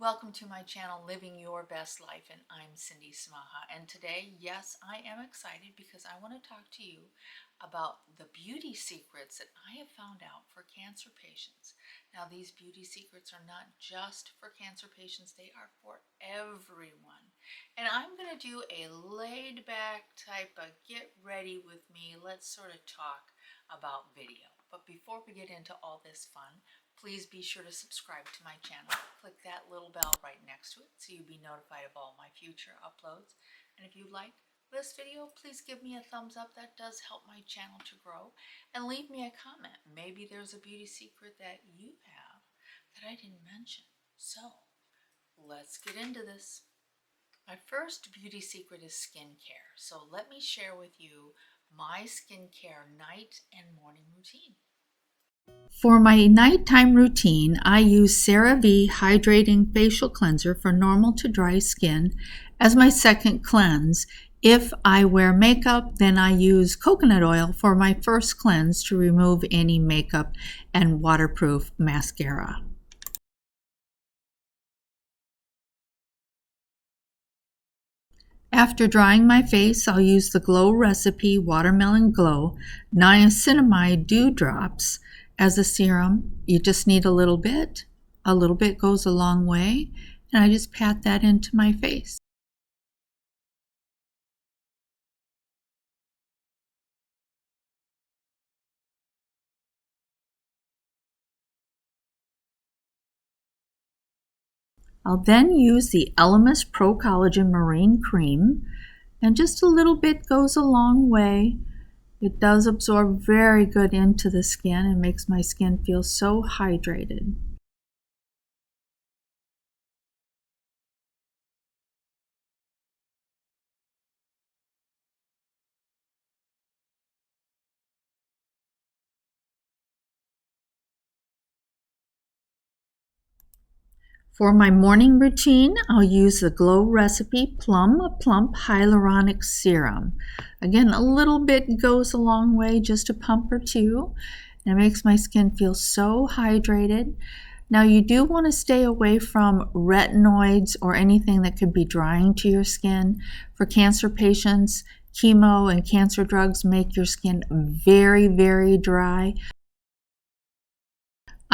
Welcome to my channel, Living Your Best Life, and I'm Cindy Smaha. And today, yes, I am excited because I want to talk to you about the beauty secrets that I have found out for cancer patients. Now, these beauty secrets are not just for cancer patients, they are for everyone. And I'm going to do a laid back type of get ready with me, let's sort of talk about video. But before we get into all this fun, please be sure to subscribe to my channel. Click that little bell right next to it so you'll be notified of all my future uploads. And if you like this video, please give me a thumbs up. That does help my channel to grow. And leave me a comment. Maybe there's a beauty secret that you have that I didn't mention. So let's get into this. My first beauty secret is skincare. So let me share with you my skincare night and morning routine. For my nighttime routine, I use CeraVe Hydrating Facial Cleanser for normal to dry skin as my second cleanse. If I wear makeup, then I use coconut oil for my first cleanse to remove any makeup and waterproof mascara. After drying my face, I'll use the Glow Recipe Watermelon Glow Niacinamide Dew Drops as a serum. You just need a little bit. A little bit goes a long way, and I just pat that into my face. I'll then use the Elemis Pro-Collagen Marine Cream, and just a little bit goes a long way. It does absorb very good into the skin and makes my skin feel so hydrated. For my morning routine, I'll use the Glow Recipe Plum Plump Hyaluronic Serum. Again, a little bit goes a long way, just a pump or two. And it makes my skin feel so hydrated. Now, you do want to stay away from retinoids or anything that could be drying to your skin. For cancer patients, chemo and cancer drugs make your skin very, very dry.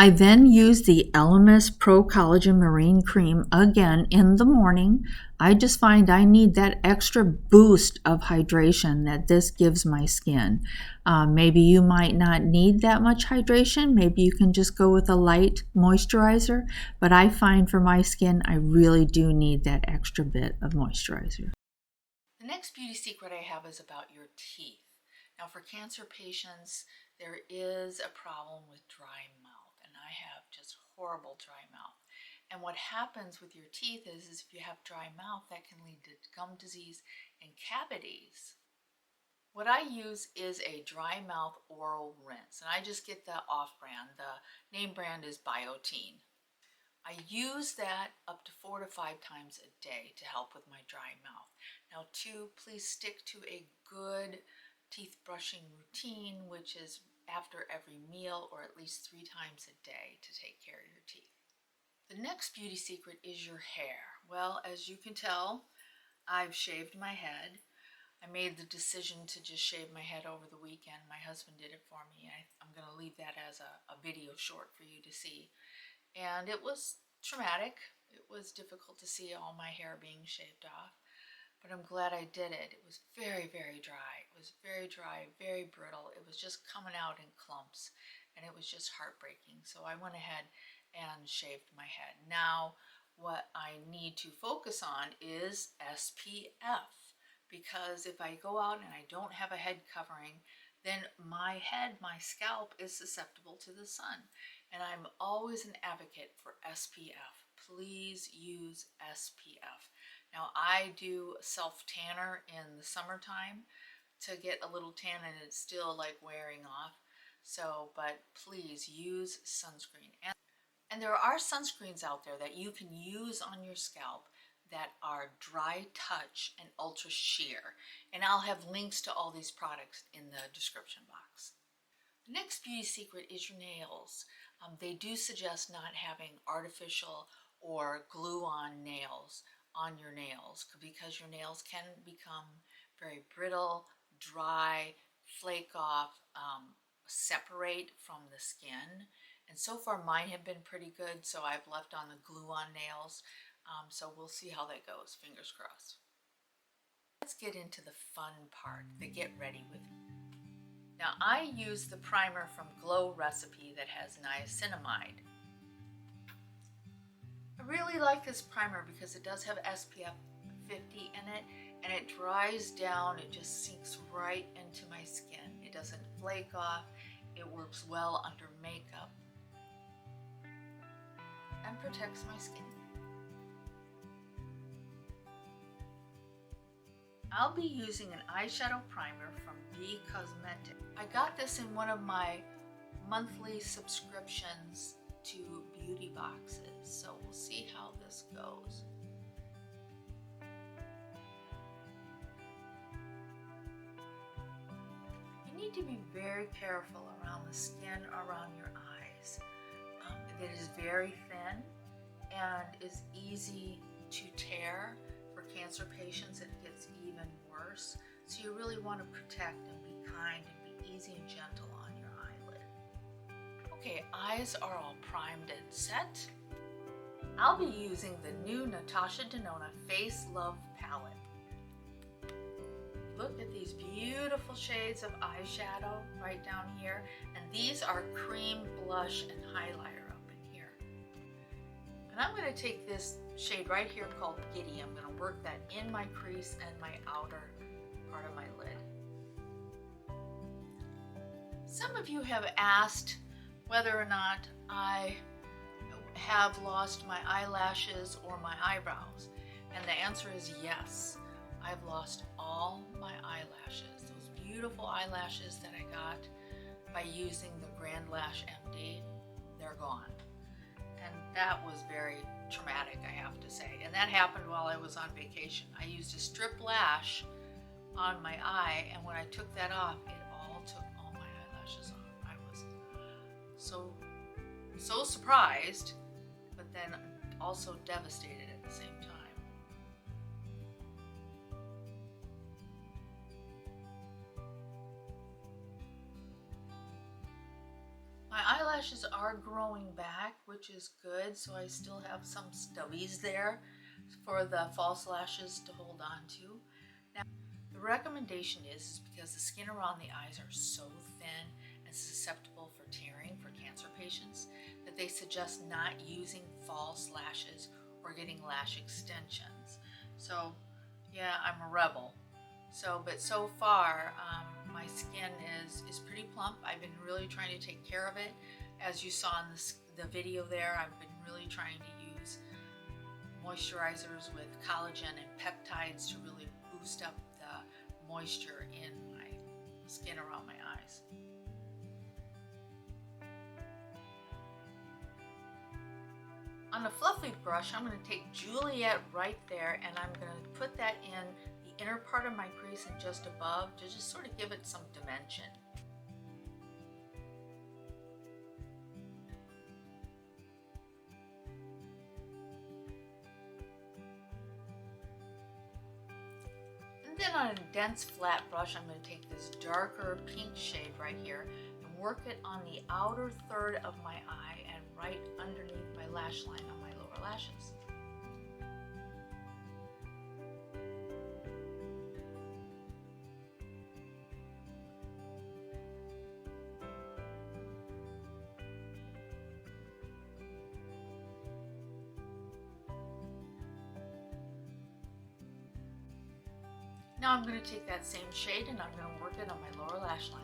I then use the Elemis Pro-Collagen Marine Cream again in the morning. I just find I need that extra boost of hydration that this gives my skin. Maybe you might not need that much hydration. Maybe you can just go with a light moisturizer. But I find for my skin, I really do need that extra bit of moisturizer. The next beauty secret I have is about your teeth. Now, for cancer patients, there is a problem with dry mouth. I have just horrible dry mouth. And what happens with your teeth is if you have dry mouth, that can lead to gum disease and cavities. What I use is a dry mouth oral rinse, and I just get the off-brand. The name brand is Biotene. I use that up to 4 to 5 times a day to help with my dry mouth. Now, please stick to a good teeth brushing routine, which is after every meal or at least 3 times a day to take care of your teeth. The next beauty secret is your hair. Well, as you can tell, I've shaved my head. I made the decision to just shave my head over the weekend. My husband did it for me. I'm going to leave that as a video short for you to see. And it was traumatic. It was difficult to see all my hair being shaved off. But I'm glad I did it. It was very, very dry. It was very dry, very brittle. It was just coming out in clumps, and it was just heartbreaking. So I went ahead and shaved my head. Now, what I need to focus on is SPF, because if I go out and I don't have a head covering, then my scalp is susceptible to the sun. And I'm always an advocate for SPF. Please use SPF. Now, I do self-tanner in the summertime to get a little tan, and it's still like wearing off. So, but please use sunscreen. And there are sunscreens out there that you can use on your scalp that are dry touch and ultra sheer. And I'll have links to all these products in the description box. The next beauty secret is your nails. They do suggest not having artificial or glue on nails on your nails, because your nails can become very brittle, dry, flake off, separate from the skin. And so far mine have been pretty good, so I've left on the glue on nails. So we'll see how that goes, fingers crossed. Let's get into the fun part, the get ready with me. Now I use the primer from Glow Recipe that has niacinamide. I really like this primer because it does have SPF 50 in it, and it dries down, it just sinks right into my skin. It doesn't flake off, it works well under makeup, and protects my skin. I'll be using an eyeshadow primer from Be Cosmetic. I got this in one of my monthly subscriptions to beauty boxes, so we'll see how this goes. You need to be very careful around the skin around your eyes. It is very thin and is easy to tear. For cancer patients, it gets even worse. So you really want to protect and be kind and be easy and gentle on your eyelid. Okay, eyes are all primed and set. I'll be using the new Natasha Denona Face Love palette. Look at these beautiful shades of eyeshadow right down here. And these are cream, blush, and highlighter up in here. And I'm going to take this shade right here called Giddy. I'm going to work that in my crease and my outer part of my lid. Some of you have asked whether or not I have lost my eyelashes or my eyebrows, and the answer is yes. I've lost all my eyelashes. Those beautiful eyelashes that I got by using the Grand Lash MD, they're gone. And that was very traumatic, I have to say. And that happened while I was on vacation. I used a strip lash on my eye, and when I took that off, it all took all my eyelashes off. I was so surprised, but then also devastated at the same time. My eyelashes are growing back, which is good, so I still have some stubbies there for the false lashes to hold on to. Now, the recommendation is because the skin around the eyes are so thin and susceptible for tearing for cancer patients, that they suggest not using false lashes or getting lash extensions. So yeah, I'm a rebel. But so far, my skin is pretty plump. I've been really trying to take care of it. As you saw in the video there, I've been really trying to use moisturizers with collagen and peptides to really boost up the moisture in my skin around my eyes. On a fluffy brush, I'm going to take Juliet right there, and I'm going to put that in the inner part of my crease and just above to just sort of give it some dimension. And then on a dense flat brush, I'm going to take this darker pink shade right here and work it on the outer third of my eye and right underneath my lash line on my lower lashes. Now I'm going to take that same shade and I'm going to work it on my lower lash line.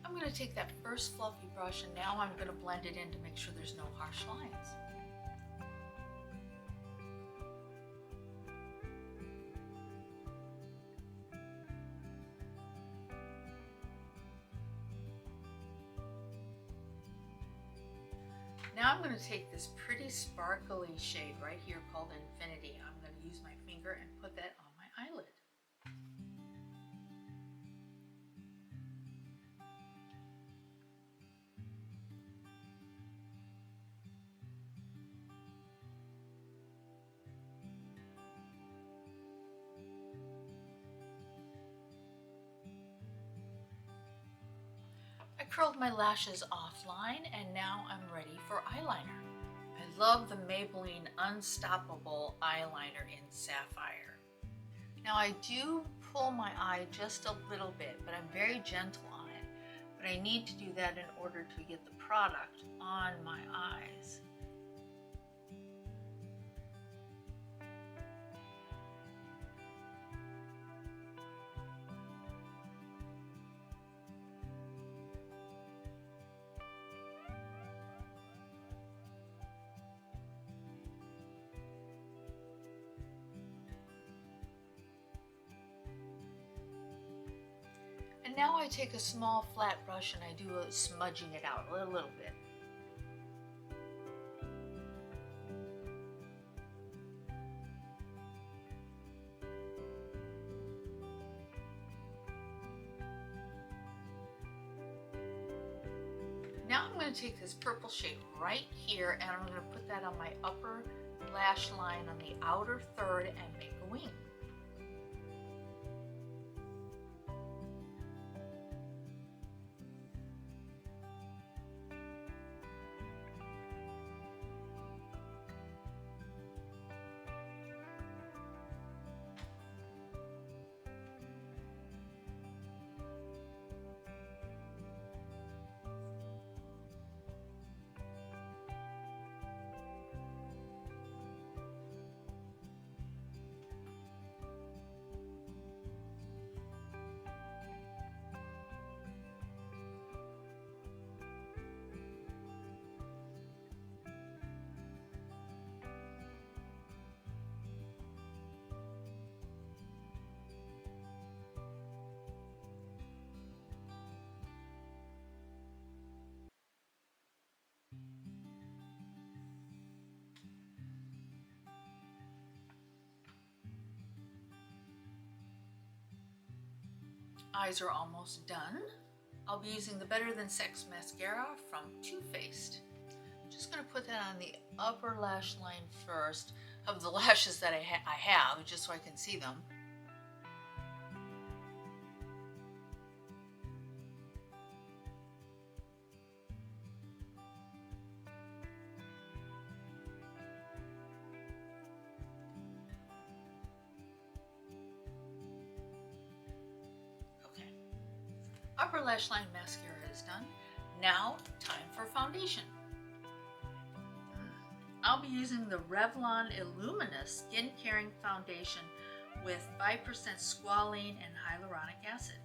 I'm going to take that first fluffy brush and now I'm going to blend it in to make sure there's no harsh lines. Now I'm going to take this pretty sparkly shade right here called Infinity. I'm going to use my finger and put that on my eyelid. I curled my lashes offline and now I'm ready for eyeliner. I love the Maybelline Unstoppable eyeliner in Sapphire. Now I do pull my eye just a little bit, but I'm very gentle on it. But I need to do that in order to get the product on my eyes. And now I take a small flat brush and I do a smudging it out a little bit. Now I'm going to take this purple shade right here and I'm going to put that on my upper lash line on the outer third and make a wing. Eyes are almost done. I'll be using the Better Than Sex mascara from Too Faced. I'm just going to put that on the upper lash line first of the lashes that I have, just so I can see them. Upper lash line mascara is done. Now, time for foundation. I'll be using the Revlon Illuminance Skin Caring Foundation with 5% squalene and hyaluronic acid.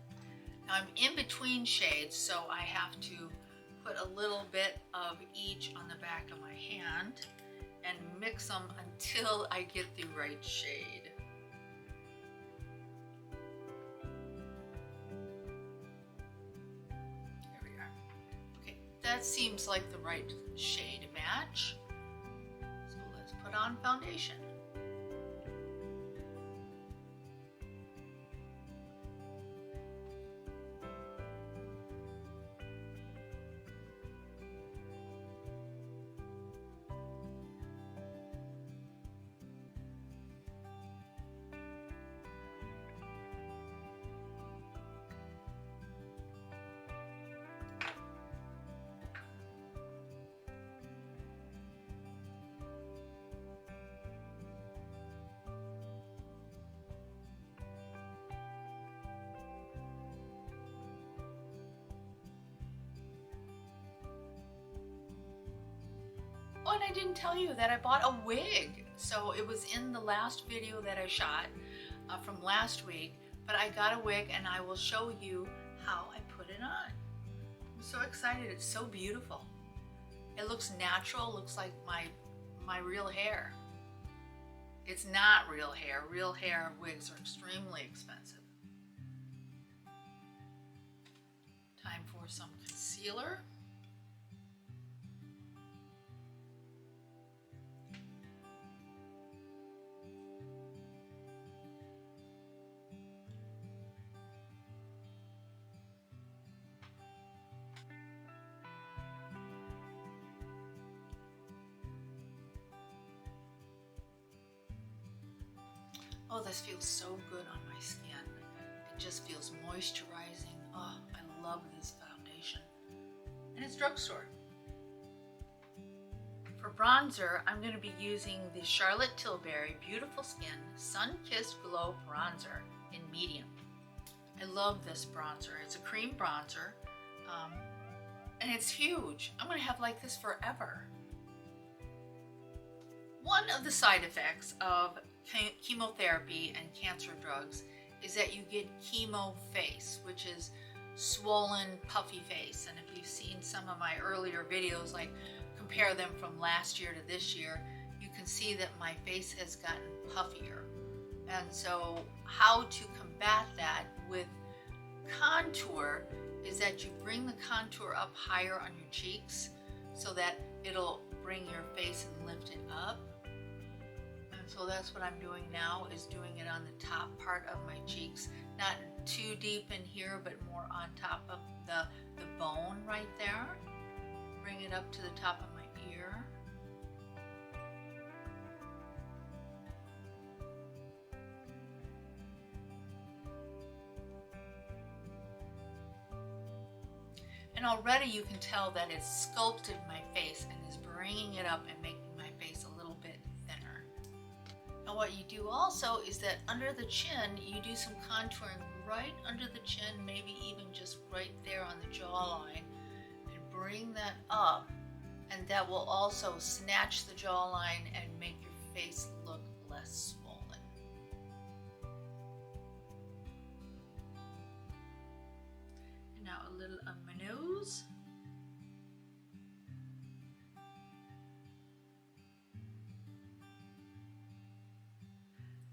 Now I'm in between shades, so I have to put a little bit of each on the back of my hand and mix them until I get the right shade. That seems like the right shade match. So let's put on foundation. Oh, and I didn't tell you that I bought a wig. So it was in the last video that I shot from last week, but I got a wig and I will show you how I put it on. I'm so excited, it's so beautiful. It looks natural, looks like my real hair. It's not real hair. Real hair wigs are extremely expensive. Time for some concealer. Oh, this feels so good on my skin. It just feels moisturizing. Oh, I love this foundation. And it's drugstore. For bronzer, I'm going to be using the Charlotte Tilbury Beautiful Skin Sun-Kissed Glow Bronzer in medium. I love this bronzer. It's a cream bronzer, and it's huge. I'm going to have like this forever. One of the side effects of chemotherapy and cancer drugs is that you get chemo face, which is swollen, puffy face. And if you've seen some of my earlier videos, like compare them from last year to this year, you can see that my face has gotten puffier. And so how to combat that with contour is that you bring the contour up higher on your cheeks so that it'll bring your face and lift it up. And so that's what I'm doing now, is doing it on the top part of my cheeks, not too deep in here, but more on top of the bone right there. Bring it up to the top of my ear. And already you can tell that it's sculpted my face and is bringing it up and making my face a little bit thinner. Now what you do also is that under the chin, you do some contouring right under the chin, maybe even just right there on the jawline, and bring that up. And that will also snatch the jawline and make your face look less swollen. And now a little on my nose.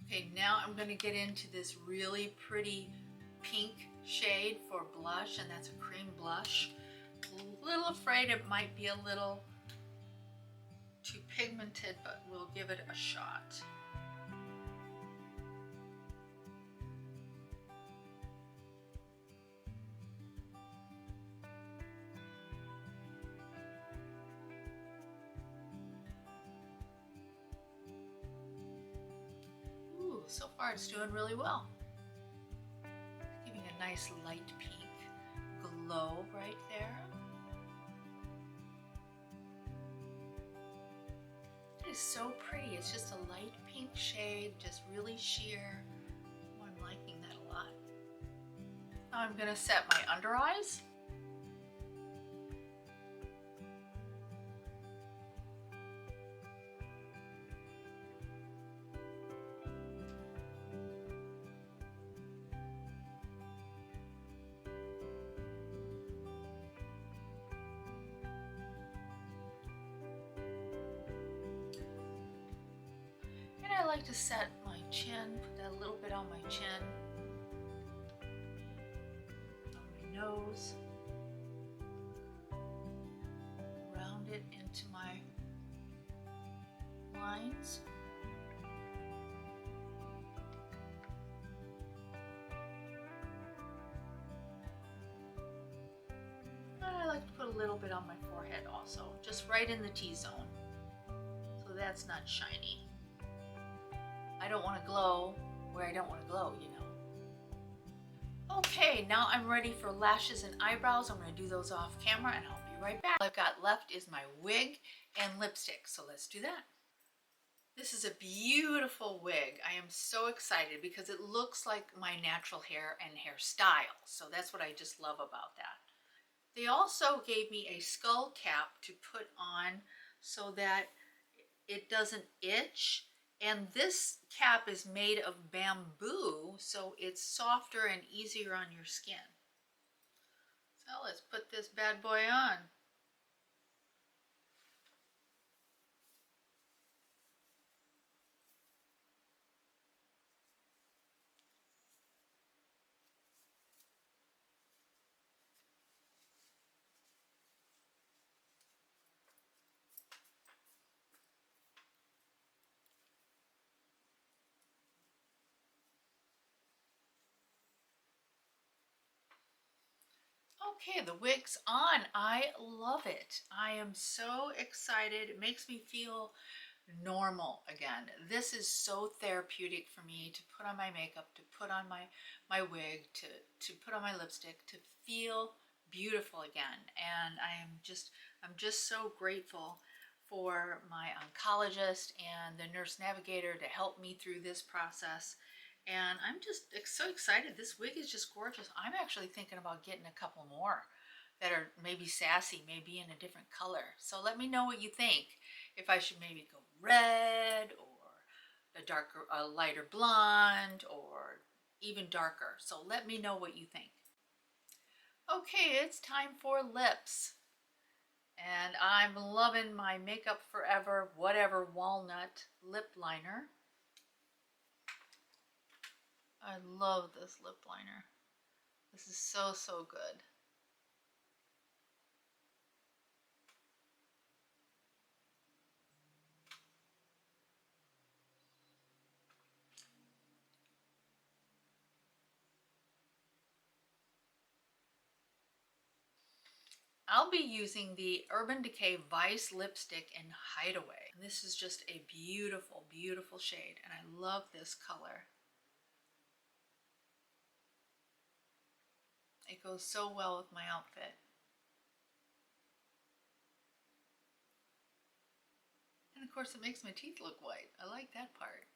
Okay, now I'm going to get into this really pretty pink shade for blush, and that's a cream blush. A little afraid it might be a little too pigmented, but we'll give it a shot. Ooh, so far it's doing really well. Giving a nice light pink glow right there. It is so pretty. It's just a light pink shade, just really sheer. Oh, I'm liking that a lot. Now I'm going to set my under eyes. I like to set my chin, put that a little bit on my chin, on my nose, round it into my lines. And I like to put a little bit on my forehead also, just right in the T-zone, so that's not shiny. I don't want to glow where I don't want to glow, you know. Okay, now I'm ready for lashes and eyebrows. I'm going to do those off camera and I'll be right back. All I've got left is my wig and lipstick, so let's do that. This is a beautiful wig. I am so excited because it looks like my natural hair and hairstyle, so that's what I just love about that. They also gave me a skull cap to put on so that it doesn't itch. And this cap is made of bamboo, so it's softer and easier on your skin. So let's put this bad boy on. Okay, the wig's on. I love it. I am so excited. It makes me feel normal again. This is so therapeutic for me to put on my makeup, to put on my wig, to put on my lipstick, to feel beautiful again. And I'm just so grateful for my oncologist and the nurse navigator to help me through this process. And I'm just so excited. This wig is just gorgeous. I'm actually thinking about getting a couple more that are maybe sassy, maybe in a different color. So let me know what you think. If I should maybe go red or a lighter blonde or even darker. So let me know what you think. Okay, it's time for lips. And I'm loving my Makeup Forever Whatever Walnut lip liner. I love this lip liner. This is so, so good. I'll be using the Urban Decay Vice lipstick in Hideaway. This is just a beautiful, beautiful shade, and I love this color. It goes so well with my outfit. And of course it makes my teeth look white. I like that part.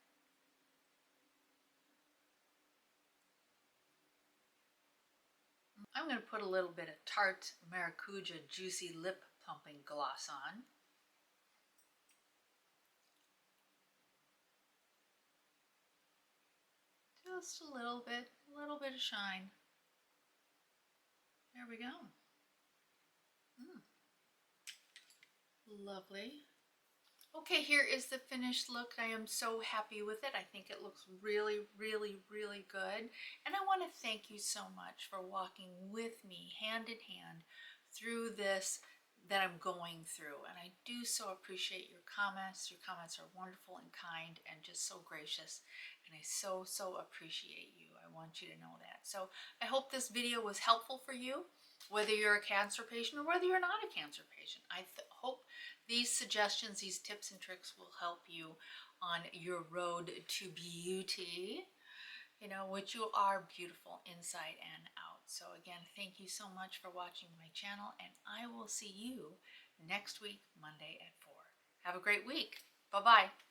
I'm going to put a little bit of Tarte Maracuja Juicy Lip Plumping Gloss on. Just a little bit of shine. There we go. Lovely. Okay, here is the finished look. I am so happy with it. I think it looks really, really, really good. And I want to thank you so much for walking with me hand in hand through this that I'm going through. And I do so appreciate your comments. Your comments are wonderful and kind and just so gracious. And I so, so appreciate you. I want you to know that. So I hope this video was helpful for you, whether you're a cancer patient or whether you're not a cancer patient. I hope these suggestions, these tips and tricks will help you on your road to beauty, you know, which you are beautiful inside and out. So again, thank you so much for watching my channel, and I will see you next week, Monday at 4. Have a great week. Bye-bye.